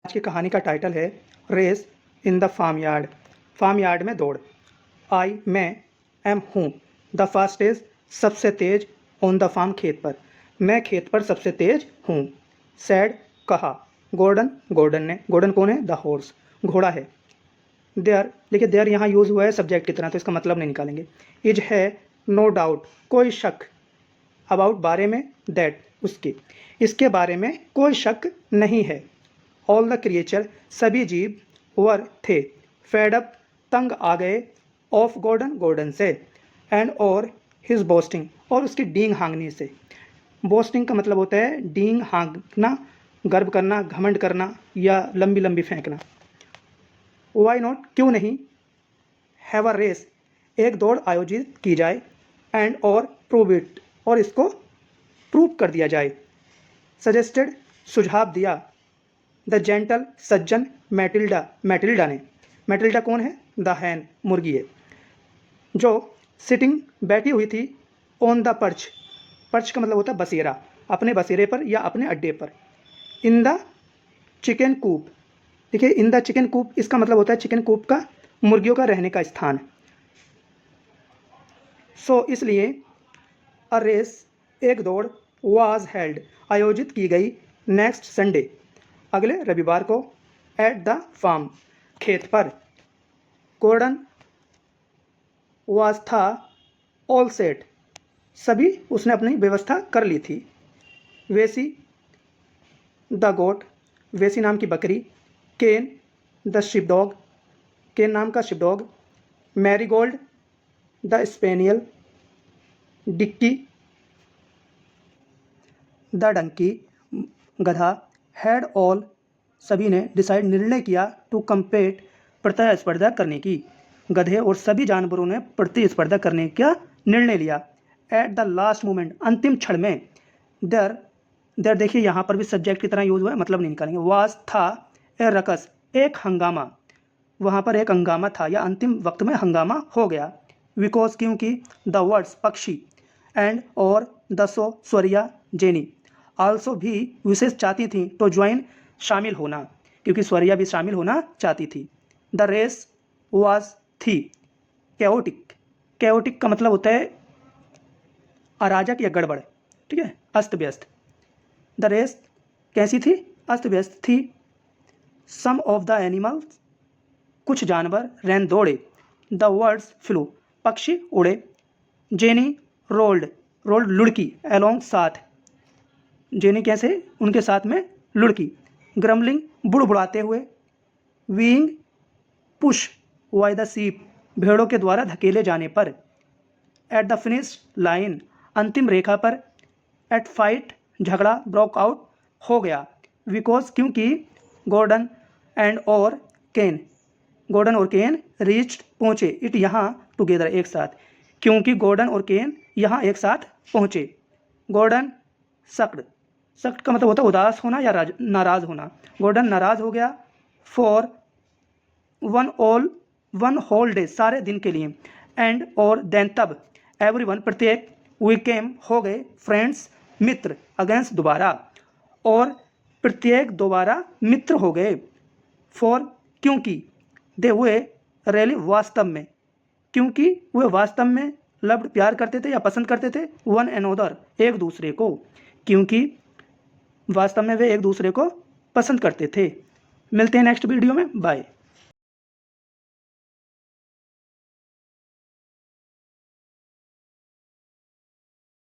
आज की कहानी का टाइटल है race in the farmyard. Farmyard में दौड़। आई मैं एम हूँ द फास्टेस्ट सबसे तेज ऑन द फार्म खेत पर। मैं खेत पर सबसे तेज हूँ। सैड कहा। गोर्डन गोर्डन ने। गोर्डन कौन है? द हॉर्स, घोड़ा है। देयर, देखिए देयर यहाँ यूज़ हुआ है सब्जेक्ट की तरह, तो इसका मतलब नहीं निकालेंगे। इज है नो डाउट, कोई शक। अबाउट बारे में, दैट उसके, इसके बारे में कोई शक नहीं है। ऑल द क्रिएचर सभी जीव वर थे। फेड अप तंग आ गए। ऑफ गोर्डन गोर्डन से। एंड और हिज बोस्टिंग और उसकी डींग हांगनी से। बोस्टिंग का मतलब होता है डींग हांगना, गर्व करना, घमंड करना या लंबी लंबी फेंकना। वाई नॉट, क्यों नहीं। हैव अ रेस, एक दौड़ आयोजित की जाए। एंड और प्रूव इट, और इसको प्रूव कर दिया जाए। सजेस्टेड, सुझाव दिया। The gentle Sajjan Matilda, Matilda ने। मैटिल्डा कौन है? द हैन, मुर्गी है। जो सिटिंग बैठी हुई थी। ऑन द पर्च, पर्च का मतलब होता है बसेरा, अपने बसेरे पर या अपने अड्डे पर। इन द चिकन कूप, देखिए इन द चिकन कूप इसका मतलब होता है चिकन कूप का मुर्गियों का रहने का स्थान। सो इसलिए अ रेस, एक दौड़, वाज हेल्ड, आयोजित की गई। नेक्स्ट संडे, अगले रविवार को। एट द फार्म, खेत पर। गोर्डन वाज था ऑल सेट, सभी उसने अपनी व्यवस्था कर ली थी। वेसी द गोट, वेसी नाम की बकरी। Ken the ship dog, Ken नाम का ship dog. Marigold the spaniel. Dickie the donkey, गधा। हैड ऑल, सभी ने। डिसाइड, निर्णय किया। टू कम्पेट, प्रतिस्पर्धा करने की। गधे और सभी जानवरों ने प्रतिस्पर्धा करने का निर्णय लिया। एट द लास्ट मोमेंट, अंतिम क्षण में। देर, देर देखिए यहाँ पर भी सब्जेक्ट की तरह यूज हुआ है, मतलब नहीं निकालेंगे। वाज था ए रकस, एक हंगामा। वहाँ पर एक हंगामा था या अंतिम वक्त में हंगामा हो गया। बिकॉज, क्योंकि। द वर्ड्स, पक्षी। एंड और the so, Swariya, jenny. Also भी, विशेष चाहती थी। तो ज्वाइन, शामिल होना, क्योंकि स्वरिया भी शामिल होना चाहती थी। द रेस वाज, थी। कैओटिक, कैओटिक का मतलब होता है अराजक या गड़बड़, ठीक है, अस्त व्यस्त। द रेस कैसी थी? अस्त व्यस्त थी। सम ऑफ द एनिमल्स, कुछ जानवर। रैन, दौड़े। द वर्ड्स फ्लू, पक्षी उड़े। जेनी रोल्ड, रोल्ड लुढ़की। एलोंग, साथ। जेनी कैसे? उनके साथ में लुढ़की। ग्रमलिंग, बुड़बुड़ाते हुए। Weighing push by the ship, भेड़ों के द्वारा धकेले जाने पर। एट द फिनिश लाइन, अंतिम रेखा पर। एट फाइट, झगड़ा। ब्रोक आउट, हो गया। बिकॉज, क्योंकि। गॉर्डन एंड और केन, गॉर्डन और केन रीच्ड, पहुँचे। इट, यहाँ, टुगेदर, एक साथ। क्योंकि गॉर्डन और केन यहाँ एक साथ पहुँचे। गॉर्डन सक्ड, सक्ड का मतलब होता है उदास होना या नाराज होना। गॉर्डन नाराज हो गया। फॉर वन होल डे, सारे दिन के लिए। एंड और देन, तब। एवरीवन, प्रत्येक। वी केम, हो गए। फ्रेंड्स, मित्र। अगेंस्ट, दोबारा। और प्रत्येक दोबारा मित्र हो गए। फॉर, क्योंकि। दे, वे। रियली, वास्तव में। क्योंकि वे वास्तव में। लव्ड, प्यार करते थे या पसंद करते थे। वन अनोदर, एक दूसरे को। क्योंकि वास्तव में वे एक दूसरे को पसंद करते थे। मिलते हैं नेक्स्ट वीडियो में। बाय।